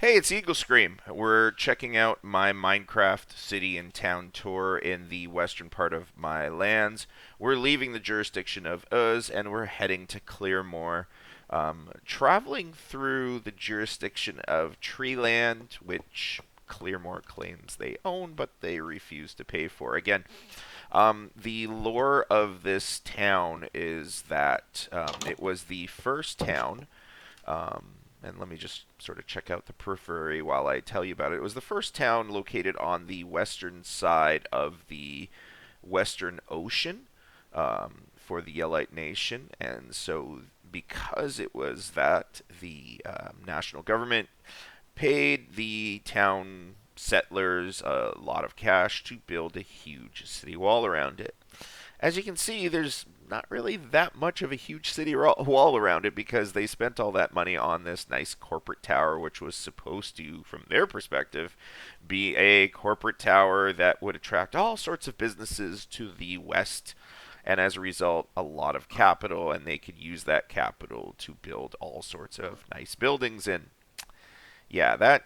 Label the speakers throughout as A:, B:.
A: Hey, it's Eagle Scream. We're checking out my Minecraft city and town tour in the western part of my lands. We're leaving the jurisdiction of Uz and we're heading to Clearmore. Traveling through the jurisdiction of Treeland, which Clearmore claims they own, but they refuse to pay for. Again, the lore of this town is that it was the first town and let me just sort of check out the periphery while I tell you about it. It was the first town located on the western side of the Western Ocean for the Yelite nation, and so because it was that, the national government paid the town settlers a lot of cash to build a huge city wall around it. As you can see, there's not really that much of a huge city wall around it because they spent all that money on this nice corporate tower, which was supposed to, from their perspective, be a corporate tower that would attract all sorts of businesses to the west, and as a result, a lot of capital, and they could use that capital to build all sorts of nice buildings in. Yeah, that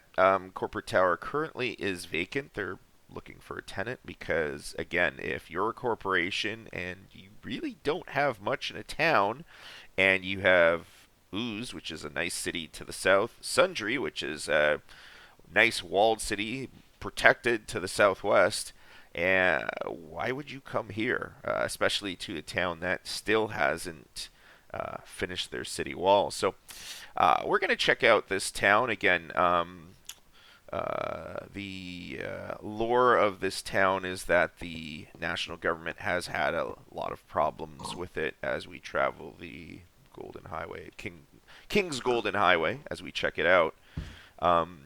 A: corporate tower currently is vacant. They're looking for a tenant because, again, if you're a corporation and you really don't have much in a town, and you have Ooze, which is a nice city to the south, Sundry, which is a nice walled city protected to the southwest, and why would you come here, especially to a town that still hasn't finished their city wall? So we're going to check out this town again. The lore of this town is that the national government has had a lot of problems with it as we travel the Golden Highway, King's Golden Highway, as we check it out. Um,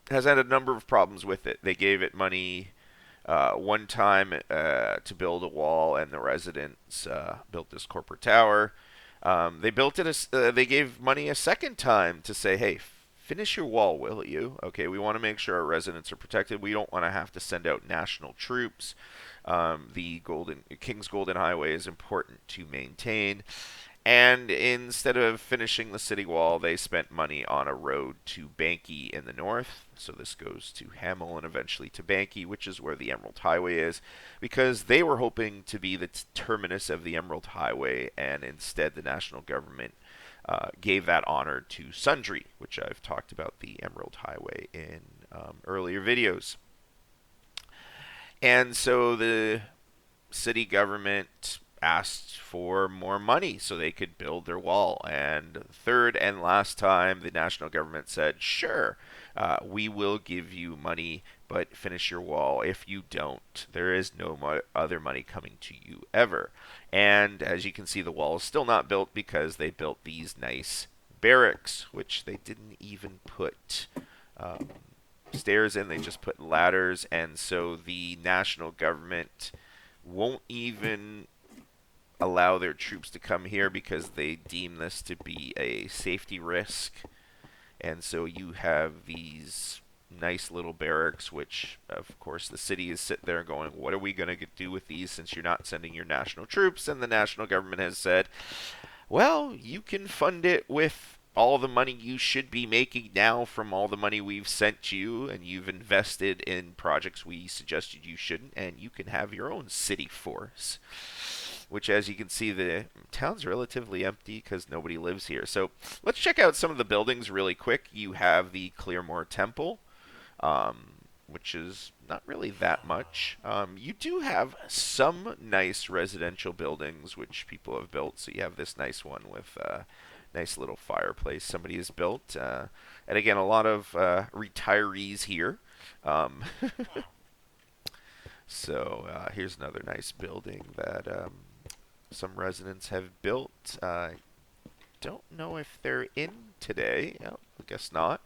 A: has had a number of problems with it. They gave it money one time to build a wall, and the residents built this corporate tower. They built it. They gave money a second time to say, "Hey, finish your wall, will you? Okay, we want to make sure our residents are protected. We don't want to have to send out national troops. The King's Golden Highway is important to maintain." And instead of finishing the city wall, they spent money on a road to Banky in the north. So this goes to Hamel and eventually to Banky, which is where the Emerald Highway is, because they were hoping to be the terminus of the Emerald Highway, and instead the national government gave that honor to Sundry, which I've talked about the Emerald Highway in earlier videos. And so the city government asked for more money so they could build their wall. And third and last time, the national government said, sure, we will give you money, but finish your wall. If you don't, there is no other money coming to you ever. And as you can see, the wall is still not built because they built these nice barracks, which they didn't even put um, stairs in. They just put ladders. And so the national government won't even allow their troops to come here because they deem this to be a safety risk. And so you have these nice little barracks, which, of course, the city is sitting there going, what are we going to do with these since you're not sending your national troops? And the national government has said, well, you can fund it with all the money you should be making now from all the money we've sent you, and you've invested in projects we suggested you shouldn't, and you can have your own city force. Which, as you can see, the town's relatively empty because nobody lives here. So let's check out some of the buildings really quick. You have the Clearmore Temple, which is not really that much. You do have some nice residential buildings which people have built. So you have this nice one with a nice little fireplace somebody has built. And again, a lot of retirees here. Um, so here's another nice building that some residents have built. I don't know if they're in today. Oh, I guess not.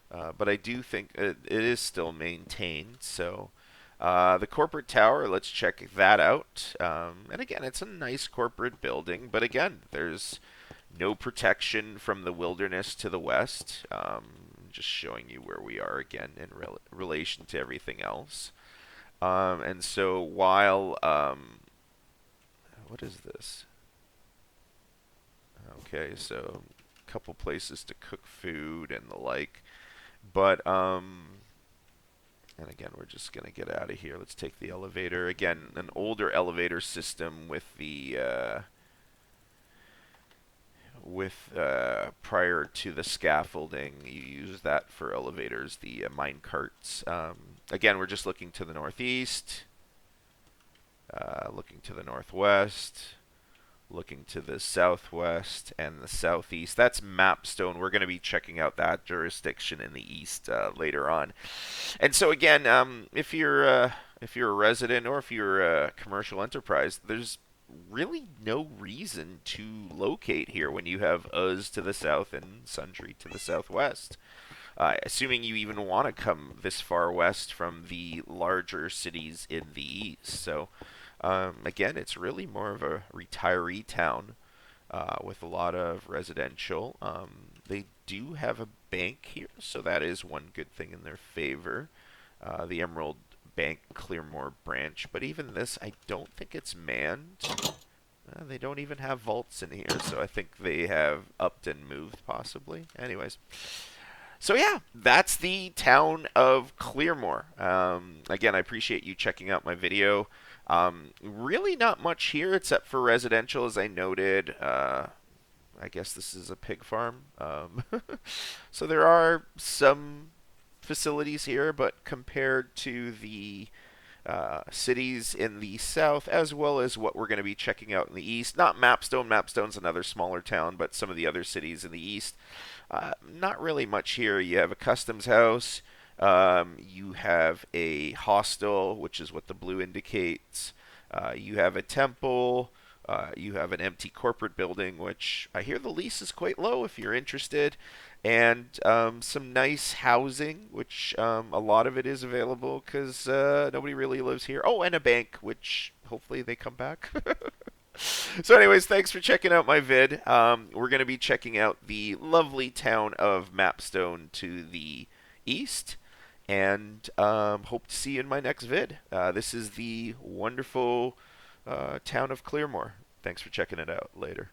A: But I do think it is still maintained. So the corporate tower, let's check that out. And again, it's a nice corporate building. But again, there's no protection from the wilderness to the west. Just showing you where we are again in relation to everything else. And so while what is this? Okay, so a couple places to cook food and the like. But and again, we're just gonna get out of here. Let's take the elevator. Again, an older elevator system with the prior to the scaffolding. You use that for elevators, the mine carts. Again, we're just looking to the northeast, looking to the northwest, looking to the southwest and the southeast. That's Mapstone. We're going to be checking out that jurisdiction in the east later on. And so again, if you're a resident or if you're a commercial enterprise, there's really no reason to locate here when you have us to the south and Sundry to the southwest. Assuming you even want to come this far west from the larger cities in the east. So, again, it's really more of a retiree town with a lot of residential. They do have a bank here, so that is one good thing in their favor. The Emerald Bank Clearmore branch, but even this, I don't think it's manned. They don't even have vaults in here, so I think they have upped and moved, possibly. Anyways. So yeah, that's the town of Clearmore. Again, I appreciate you checking out my video. Really not much here except for residential, as I noted. I guess this is a pig farm. So there are some facilities here, but compared to the cities in the south, as well as what we're going to be checking out in the east, not Mapstone. Mapstone's another smaller town, but some of the other cities in the east, not really much here. You have a customs house. You have a hostel, which is what the blue indicates. You have a temple. You have an empty corporate building, which I hear the lease is quite low if you're interested. And some nice housing, which a lot of it is available because nobody really lives here. Oh, and a bank, which hopefully they come back. So anyways, thanks for checking out my vid. We're going to be checking out the lovely town of Mapstone to the east. And hope to see you in my next vid. This is the wonderful town of Clearmore. Thanks for checking it out. Later.